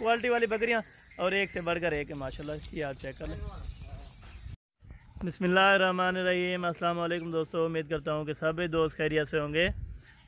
Quality वाली बकरियाँ और एक से बढ़कर एक है माशाल्लाह। इसकी आप चेक कर लें। बिस्मिल्लाहिर्रहमानिर्रहीम। अस्सलाम वालेकुम दोस्तों, उम्मीद करता हूँ कि सभी दोस्त खैरियत से होंगे।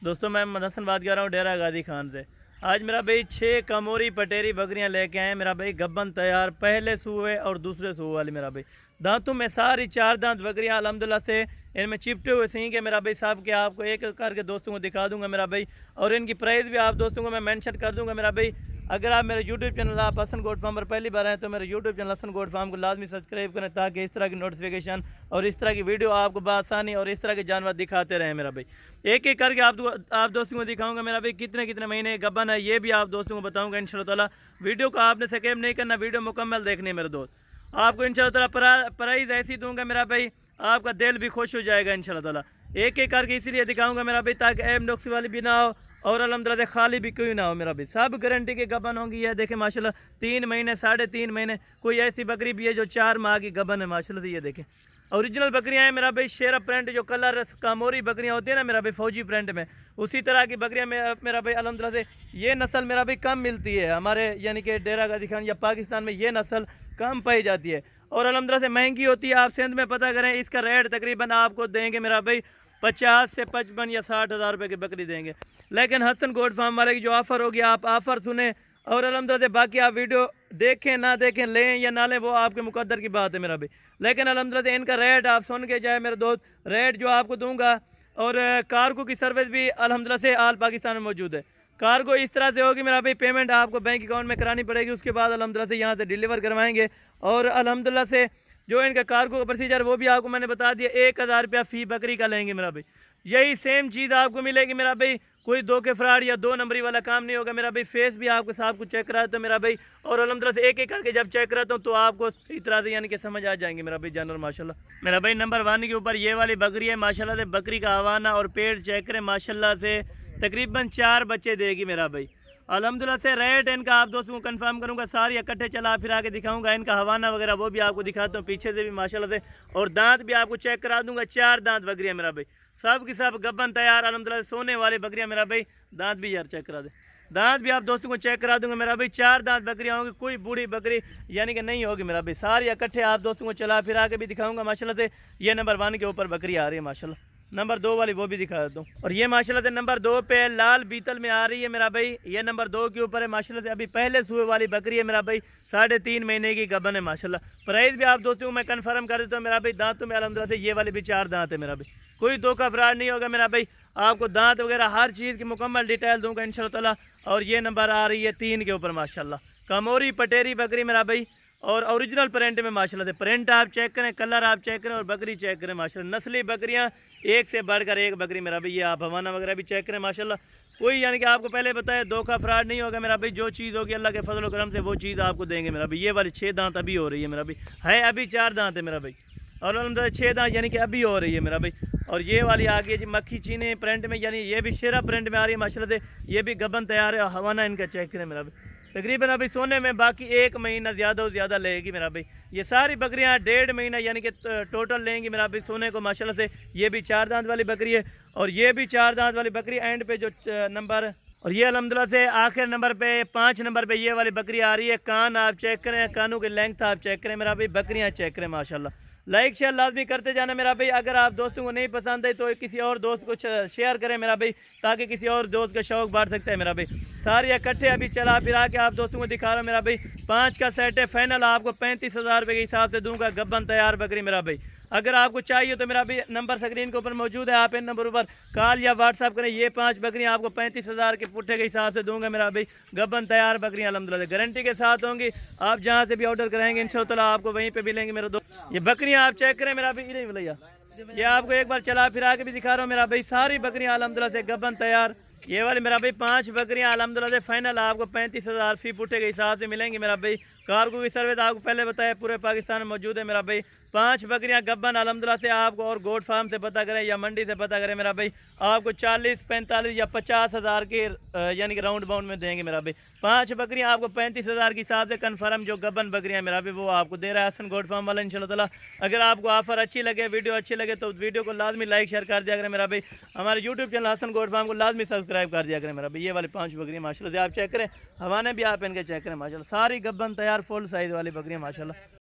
दोस्तों मैं मोहम्मद हसन बात कर रहा हूँ डेरा गाजी खान से। आज मेरा भाई 6 कमोरी पटेरी बकरियां लेके आए मेरा भाई, गब्बन तैयार, पहले सूए और दूसरे सूए वाली मेरा भाई। दांतों में सारी 4 दांत बकरियां अल्हम्दुलिल्लाह से, इनमें चिपटे हुए सींग है मेरा भाई साहब के। आपको एक करके दोस्तों को दिखा दूंगा मेरा भाई, और इनकी प्राइस भी आप दोस्तों को मैं मेंशन कर दूंगा मेरा भाई। अगर आप मेरे यूट्यूब चैनल आप हसन गोट फार्म पर पहली बार आए तो मेरे YouTube channel Hasan goat farm को लाजमी सब्सक्राइब करें, ताकि इस तरह की नोटिफिकेशन और इस तरह की वीडियो आपको बआसानी और इस तरह के जानवर दिखाते रहें मेरा भाई। एक एक करके आप दोस्तों को दिखाऊंगा मेरा भाई, कितने कितने महीने गब्बन है ये भी आप दोस्तों को बताऊंगा इंशाल्लाह ताला। वीडियो को आपने स्किप नहीं करना, वीडियो मुकम्मल देखनी है मेरे दोस्त। आपको इंशाल्लाह ताला प्राइस ऐसी दूंगा मेरा भाई, आपका दिल भी खुश हो जाएगा इंशाल्लाह ताला। एक एक करके इसीलिए दिखाऊंगा मेरा भाई, ताकि ऐब नुक्स वाली भी ना हो और अल्हम्दुलिल्लाह खाली भी कोई ना हो मेरा भाई। सब गारंटी के गबन होंगी। ये देखें माशाल्लाह 3 महीने 3.5 महीने, कोई ऐसी बकरी भी है जो 4 माह की गबन है माशाल्लाह से। ये देखें ओरिजिनल बकरियां हैं मेरा भाई, शेरा प्रिंट जो कलर कामोरी बकरियां होती है ना मेरा भाई फौजी प्रिंट में, उसी तरह की बकरियां मेरा भाई अल्हम्दुलिल्लाह से। ये नस्ल मेरा भाई कम मिलती है हमारे यानी कि डेरा गाजी खान या पाकिस्तान में, ये नस्ल कम पाई जाती है और अल्हम्दुलिल्लाह से महंगी होती है। आप सिंध में पता करें, इसका रेट तकरीबन आपको देंगे मेरा भाई 50 से 55 या 60 हज़ार रुपये की बकरी देंगे। लेकिन हसन गोट फार्म वाले की जो ऑफ़र होगी, आप ऑफ़र सुने और अल्हम्दुलिल्लाह से बाकी आप वीडियो देखें ना देखें, लें या ना लें, वो आपके मुकद्दर की बात है मेरा भाई। लेकिन अल्हम्दुलिल्लाह से इनका रेट आप सुन के जाए मेरे दोस्त, रेट जो आपको दूंगा। और कार्गो की सर्विस भी अल्हम्दुलिल्लाह से आल पाकिस्तान में मौजूद है। कार्गो इस तरह से होगी मेरा भाई, पेमेंट आपको बैंक अकाउंट में करानी पड़ेगी, उसके बाद अल्हम्दुलिल्लाह से यहाँ से डिलीवर करवाएंगे। और अल्हम्दुलिल्लाह से जो इनका कार्गो का प्रोसीजर वो भी आपको मैंने बता दिया, 1000 रुपया फ़ी बकरी का लेंगे मेरा भाई। यही सेम चीज़ आपको मिलेगी मेरा भाई, कोई धोखे फ्रॉड या 2 नंबरी वाला काम नहीं होगा मेरा भाई। फेस भी आपके साथ कुछ चेक कराता हूँ मेरा भाई, और अल्हम्दुलिल्लाह से एक एक करके जब चेक कराता हूँ तो आपको इस तरह से यानी कि समझ आ जाएंगे मेरा भाई जानवर माशाल्लाह। मेरा भाई नंबर 1 के ऊपर ये वाली बकरी है माशाल्लाह से। बकरी का हवाना और पेट चेक करें माशाल्लाह से, तकरीबन 4 बच्चे देगी मेरा भाई अल्हम्दुलिल्लाह से। रेट इनका आप दोस्तों को कंफर्म करूंगा, सारी इकट्ठे चला फिर आके दिखाऊंगा। इनका हवाना वगैरह वो भी आपको दिखाता हूँ पीछे से भी माशाल्लाह से, और दांत भी आपको चेक करा दूंगा। 4 दांत बकरियां मेरा भाई, सब की सब गब्बन तैयार अल्हम्दुलिल्लाह से, सोने वाली बकरियां मेरा भाई। दांत भी यार चेक करा दे, दांत भी आप दोस्तों को चेक करा दूंगा मेरा भाई। 4 दांत बकरियां होंगी, कोई बूढ़ी बकरी यानी कि नहीं होगी मेरा भाई। सारी इकट्ठे आप दोस्तों को चला फिर आके भी दिखाऊंगा माशाल्लाह से। ये नंबर 1 के ऊपर बकरी आ रही है माशाल्लाह। नंबर 2 वाली वो भी दिखा देता हूँ। और ये माशाल्लाह से नंबर 2 पे लाल बीतल में आ रही है मेरा भाई, ये नंबर 2 के ऊपर है माशाल्लाह से। अभी पहले सूए वाली बकरी है मेरा भाई, 3.5 महीने की गबन है माशाल्लाह। प्राइस भी आप दोस्तों को मैं कंफर्म कर देता हूँ मेरा भाई। दांतों में अल्हम्दुलिल्लाह से ये वाली भी 4 दांत है मेरा भाई, कोई धोखा फ्रॉड नहीं होगा मेरा भाई। आपको दांत वगैरह हर चीज़ की मुकम्मल डिटेल दूंगा इंशाल्लाह ताला। और ये नंबर आ रही है 3 के ऊपर माशाल्लाह, कमोरी पटेरी बकरी मेरा भाई, और ओरिजिनल प्रिंट में माशाल्लाह से। प्रिंट आप चेक करें, कलर आप चेक करें और बकरी चेक करें माशाल्लाह। नस्ली बकरियां एक से बढ़कर एक बकरी मेरा भाई। ये आप हवाना वगैरह भी चेक करें माशाल्लाह। कोई यानी कि आपको पहले बताया धोखा फ्रॉड नहीं होगा मेरा भाई। जो चीज़ होगी अल्लाह के फजल करम से वो चीज़ आपको देंगे मेरा भाई। ये वाली 6 दांत अभी हो रही है मेरा भाई, है अभी 4 दांत है मेरा भाई, और अल्हम्दुलिल्लाह 6 दांत यानी कि अभी हो रही है मेरा भाई। और ये वाली आ गई है जी मक्खी चीनी प्रिंट में, यानी ये भी शेरा प्रिंट में आ रही है माशाल्लाह से। ये भी गबन तैयार है, हवाना इनका चेक करें मेरा भाई। तकरीबन अभी सोने में बाकी 1 महीना ज़्यादा से ज़्यादा लेगी मेरा भाई। ये सारी बकरियां 1.5 महीना यानी कि टोटल लेंगी मेरा भाई सोने को माशाल्लाह से। ये भी 4 दांत वाली बकरी है, और ये भी 4 दांत वाली बकरी एंड पे जो नंबर। और ये अल्हम्दुलिल्लाह से आखिर नंबर पे 5 नंबर पे ये वाली बकरी आ रही है। कान आप चेक करें, कानों की लेंथ आप चेक करें मेरा भाई, बकरियाँ चेक करें माशाल्लाह। लाइक शेयर लाजमी करते जाना मेरा भाई। अगर आप दोस्तों को नहीं पसंद है तो किसी और दोस्त को शेयर करें मेरा भाई, ताकि किसी और दोस्त का शौक बढ़ सकता है मेरा भाई। सारे इकट्ठे अभी चला फिरा के आप दोस्तों को दिखा रहा हूँ मेरा भाई। 5 का सेट है, फाइनल आपको 35,000 रुपये के हिसाब से दूंगा, गब्बन तैयार बकरी मेरा भाई। अगर आपको चाहिए तो मेरा भी नंबर स्क्रीन के ऊपर मौजूद है, आप इन नंबर पर कॉल या व्हाट्सअप करें। ये 5 बकरियां आपको 35,000 के पुट्ठे के हिसाब से दूंगा मेरा भाई। गब्बन तैयार बकरियां अल्हम्दुलिल्लाह गारंटी के साथ होंगी। आप जहां से भी ऑर्डर कराएंगे इंशाअल्लाह ताला आपको वहीं पे मिलेंगे मेरे दोस्त। ये बकरियां आप चेक करें मेरा भाई, नहीं भैया ये आपको एक बार चला फिरा के भी दिखा रहा हूँ मेरा भाई। सारी बकरियां अल्हम्दुलिल्लाह से गब्बन तैयार। ये वाली मेरा भाई 5 बकरियां अल्हम्दुलिल्लाह से फाइनल आपको 35,000 फी पुट्ठे के हिसाब से मिलेंगी मेरा भाई। कार्गो की सर्विस आपको पहले बताया पूरे पाकिस्तान में मौजूद है मेरा भाई। 5 बकरियां गब्बन अल्हम्दुलिल्लाह से आपको, और गोट फार्म से पता करें या मंडी से पता करें मेरा भाई, आपको 40, 45 या 50,000 के यानी कि राउंड बाउंड में देंगे मेरा भाई। 5 बकरियां आपको 35,000 के हिसाब से कन्फर्म जो गब्बन बकरियां मेरा भाई वो आपको दे रहा है हसन गोट फार्म वाला इंशाल्लाह ताला। अगर आपको ऑफर अच्छी लगे, वीडियो अच्छी लगे तो वीडियो को लाजमी लाइक शेयर कर दिया करें मेरा भाई। हमारे YouTube channel Hasan goat farm को लाजमी सब्सक्राइब सब्सक्राइब कर दिया करें मेरा भाई। ये वाली 5 बकरियाँ माशाल्लाह से आप चेक करें, हवाने भी आप इनके चेक करें माशाल्लाह, सारी गब्बन तैयार फुल साइज़ वाली बकरियाँ माशाल्लाह।